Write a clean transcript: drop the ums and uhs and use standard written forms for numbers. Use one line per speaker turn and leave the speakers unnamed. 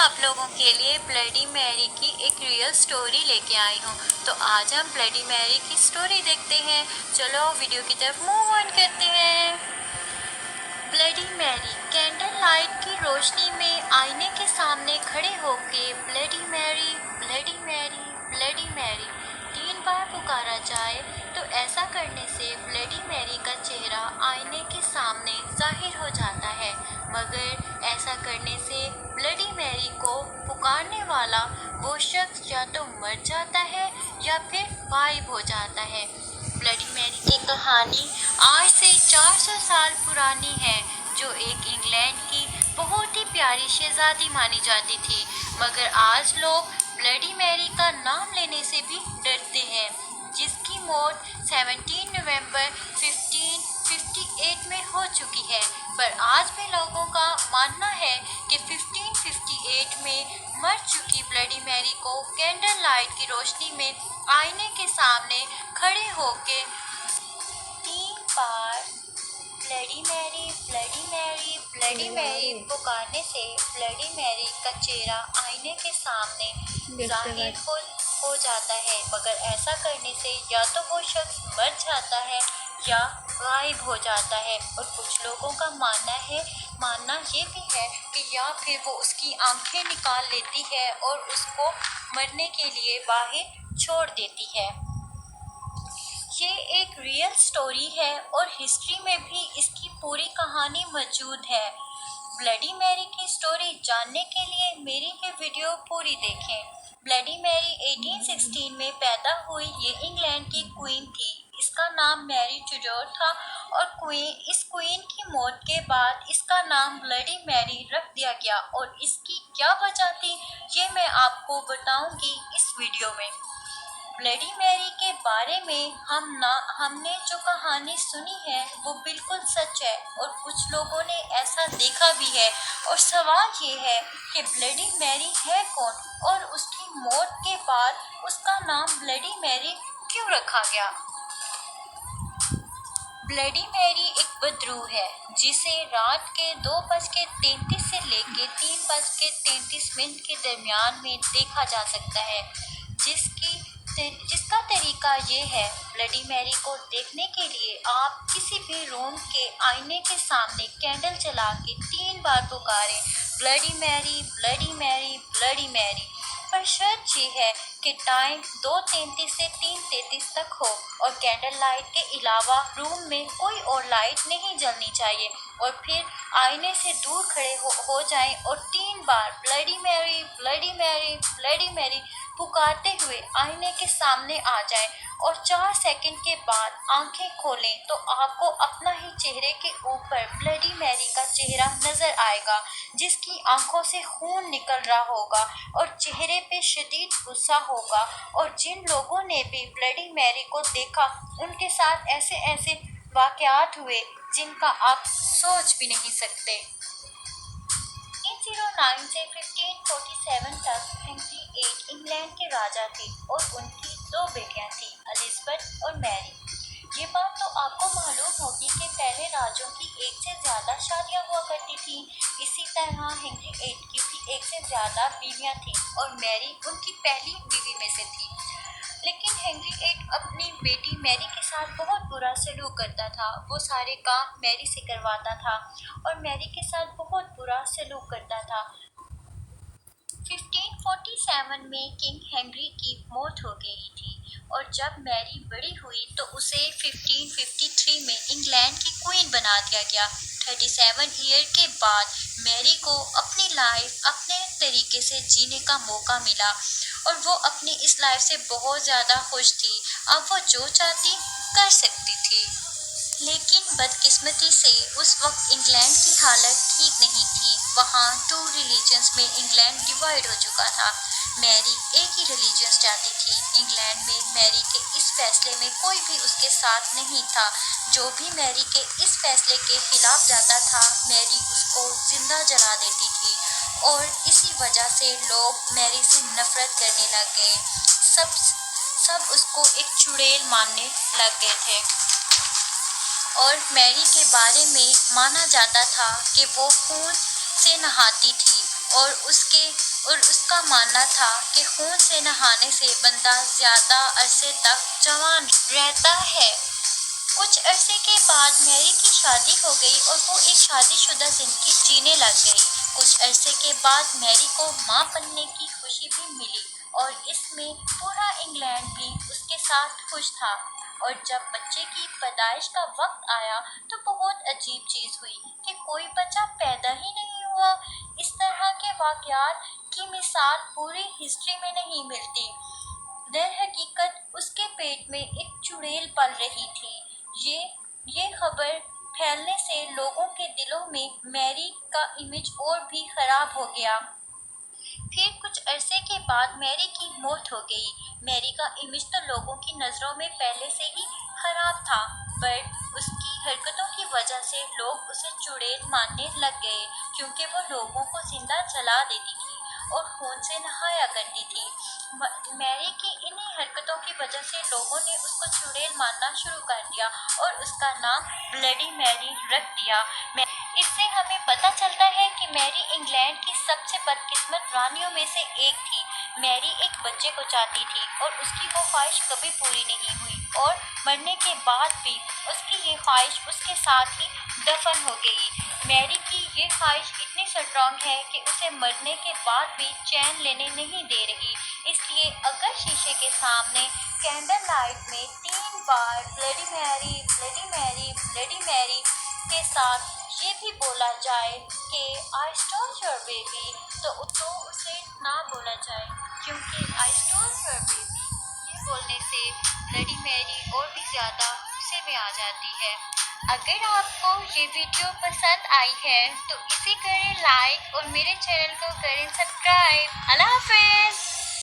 आप लोगों के लिए ब्लडी मैरी की एक रियल स्टोरी लेके आई हूँ। तो आज हम ब्लडी मैरी की स्टोरी देखते हैं। चलो वीडियो की तरफ मूव ऑन करते हैं। ब्लडी मैरी कैंडल लाइट की रोशनी में आईने के सामने खड़े होके bloody Mary, bloody Mary, bloody Mary 3 बार पुकारा जाए तो ऐसा करने से ब्लडी मैरी का चेहरा आईने के सामने जाहिर हो जाता है, मगर ऐसा करने से ब्लडी मैरी को पुकारने वाला वो शख्स या तो मर जाता है या फिर गायब हो जाता है। ब्लडी मैरी की कहानी आज से 400 साल पुरानी है, जो एक इंग्लैंड की बहुत ही प्यारी शहजादी मानी जाती थी, मगर आज लोग ब्लडी मैरी का नाम लेने से भी डरते हैं, जिसकी मौत 17 नवंबर 1558 में हो चुकी है। पर आज भी लोगों का मानना है कि 1558 में मर चुकी ब्लडी मैरी को कैंडल लाइट की रोशनी में आईने के सामने खड़े होके 3 बार bloody Mary, bloody Mary, bloody Mary पुकारने से ब्लडी मैरी का चेहरा आईने के सामने जाहिर हो जाता है, मगर ऐसा करने से या तो वो शख्स मर जाता है या गायब हो जाता है। और कुछ लोगों का मानना ये भी है कि या फिर वो उसकी आंखें निकाल लेती है और उसको मरने के लिए बाहर छोड़ देती है। ये एक रियल स्टोरी है और हिस्ट्री में भी इसकी पूरी कहानी मौजूद है। ब्लडी मैरी की स्टोरी जानने के लिए मेरी ये वीडियो पूरी देखें। ब्लडी मैरी 1816 में पैदा हुई ये इंग्लैंड की क्वीन थी। इसका नाम मैरी टुडोर था और इस क्वीन की मौत के बाद इसका नाम ब्लडी मैरी रख दिया गया, और इसकी क्या वजह थी ये मैं आपको बताऊंगी इस वीडियो में। ब्लडी मैरी के बारे में हमने जो कहानी सुनी है वो बिल्कुल सच है, और कुछ लोगों ने ऐसा देखा भी है। और सवाल ये है कि ब्लडी मैरी है कौन, और उसकी मौत के बाद उसका नाम ब्लडी मैरी क्यों रखा गया। ब्लडी मैरी एक बदरू है जिसे रात के 2:33 से लेकर 3:33 के दरमियान में देखा जा सकता है, जिसका तरीका ये है। ब्लडी मैरी को देखने के लिए आप किसी भी रूम के आईने के सामने कैंडल जला के 3 बार पुकारें, bloody Mary, bloody Mary, bloody Mary. पर शर्त ये है कि टाइम 2:33 से 3:33 तक हो, और कैंडल लाइट के अलावा रूम में कोई और लाइट नहीं जलनी चाहिए, और फिर आईने से दूर खड़े हो जाएं और 3 बार bloody Mary, bloody Mary, bloody Mary पुकारते हुए आईने के सामने आ जाएं, और 4 सेकंड के बाद आंखें खोलें तो आपको अपना ही चेहरे के ऊपर ब्लडी मैरी का चेहरा नजर आएगा, जिसकी आंखों से खून निकल रहा होगा और चेहरे पे शदीद गुस्सा होगा। और जिन लोगों ने भी ब्लडी मैरी को देखा उनके साथ ऐसे ऐसे वाकयात हुए जिनका आप सोच भी नहीं सकते। 1509 से 1547 तक हेनरी 8 इंग्लैंड के राजा थे, और उनकी 2 बेटियां थीं, एलिजाबेथ और मैरी। ये बात तो आपको मालूम होगी कि पहले राजों की 1 से ज़्यादा शादियां हुआ करती थीं। इसी तरह हेनरी 8 की भी 1 से ज़्यादा बीवियां थीं, और मैरी उनकी पहली बीवी में से थी। लेकिन हेनरी 8 अपनी बेटी मैरी के साथ बहुत बुरा सलूक करता था। वो सारे काम मैरी से करवाता था और मैरी के साथ बहुत बुरा सलूक करता था। 1547 में किंग हेनरी की मौत हो गई थी, और जब मैरी बड़ी हुई तो उसे 1553 में इंग्लैंड की क्वीन बना दिया गया। 37 ईयर के बाद मैरी को अपनी लाइफ अपने तरीके से जीने का मौका मिला, और वो अपनी इस लाइफ से बहुत ज़्यादा खुश थी। अब वो जो चाहती कर सकती थी। लेकिन बदकिस्मती से उस वक्त इंग्लैंड की हालत ठीक नहीं थी। वहाँ 2 रिलीजन्स में इंग्लैंड डिवाइड हो चुका था। मैरी एक ही रिलीजन्स चाहती थी। इंग्लैंड में मैरी के इस फैसले में कोई भी उसके साथ नहीं था। जो भी मैरी के इस फैसले के खिलाफ जाता था, मैरी उसको जिंदा जला देती थी, और इसी वजह से लोग मैरी से नफरत करने लग गए। सब उसको एक चुड़ैल मानने लग गए थे, और मैरी के बारे में माना जाता था कि वो खून से नहाती थी और उसका मानना था कि खून से नहाने से बंदा ज्यादा अरसे तक जवान रहता है। कुछ अरसे के बाद मैरी की शादी हो गई और वो एक शादीशुदा जिंदगी जीने लग गई। कुछ अरसे के बाद मैरी को माँ बनने की खुशी भी मिली और इसमें पूरा इंग्लैंड भी उसके साथ खुश था। और जब बच्चे की पैदाइश का वक्त आया तो बहुत अजीब चीज हुई कि कोई बच्चा पैदा ही नहीं हुआ। इस तरह के वाकयात की मिसाल पूरी हिस्ट्री में नहीं मिलती। दर हकीकत उसके पेट में एक चुड़ैल पल रही थी। ये खबर फैलने से लोगों के दिलों में मैरी का इमेज और भी खराब हो गया। फिर कुछ अरसे के बाद मैरी की मौत हो गई। मैरी का इमेज तो लोगों की नज़रों में पहले से ही खराब था, पर उसकी हरकतों की वजह से लोग उसे चुड़ैल मानने लग गए, क्योंकि वो लोगों को जिंदा जला देती थी और खून से नहाया करती थी। मैरी की इन्हीं हरकतों की वजह से लोगों ने उसको चुड़ैल मानना शुरू कर दिया और उसका नाम ब्लडी मैरी रख दिया। इससे हमें पता चलता है कि मैरी इंग्लैंड की सबसे बदकिस्मत रानियों में से एक थी। मैरी एक बच्चे को चाहती थी और उसकी वो ख्वाहिश कभी पूरी नहीं हुई और मरने के बाद भी उसकी ये ख्वाहिश उसके साथ ही दफन हो गई। मैरी की ये ख्वाहिश इतनी स्ट्रॉन्ग है कि उसे मरने के बाद भी चैन लेने नहीं दे रही। इसलिए अगर शीशे के सामने कैंडल लाइट में 3 बार bloody Mary, bloody Mary, bloody Mary के साथ ये भी बोला जाए कि आई स्टोल योर बेबी, तो उसे ना बोला जाए, क्योंकि आई स्टोल योर बेबी ये बोलने से ब्लडी मैरी और भी ज़्यादा गुस्से में आ जाती है। अगर आपको ये वीडियो पसंद आई है तो इसे करें लाइक और मेरे चैनल को करें सब्सक्राइब। अल्लाह हाफिज़।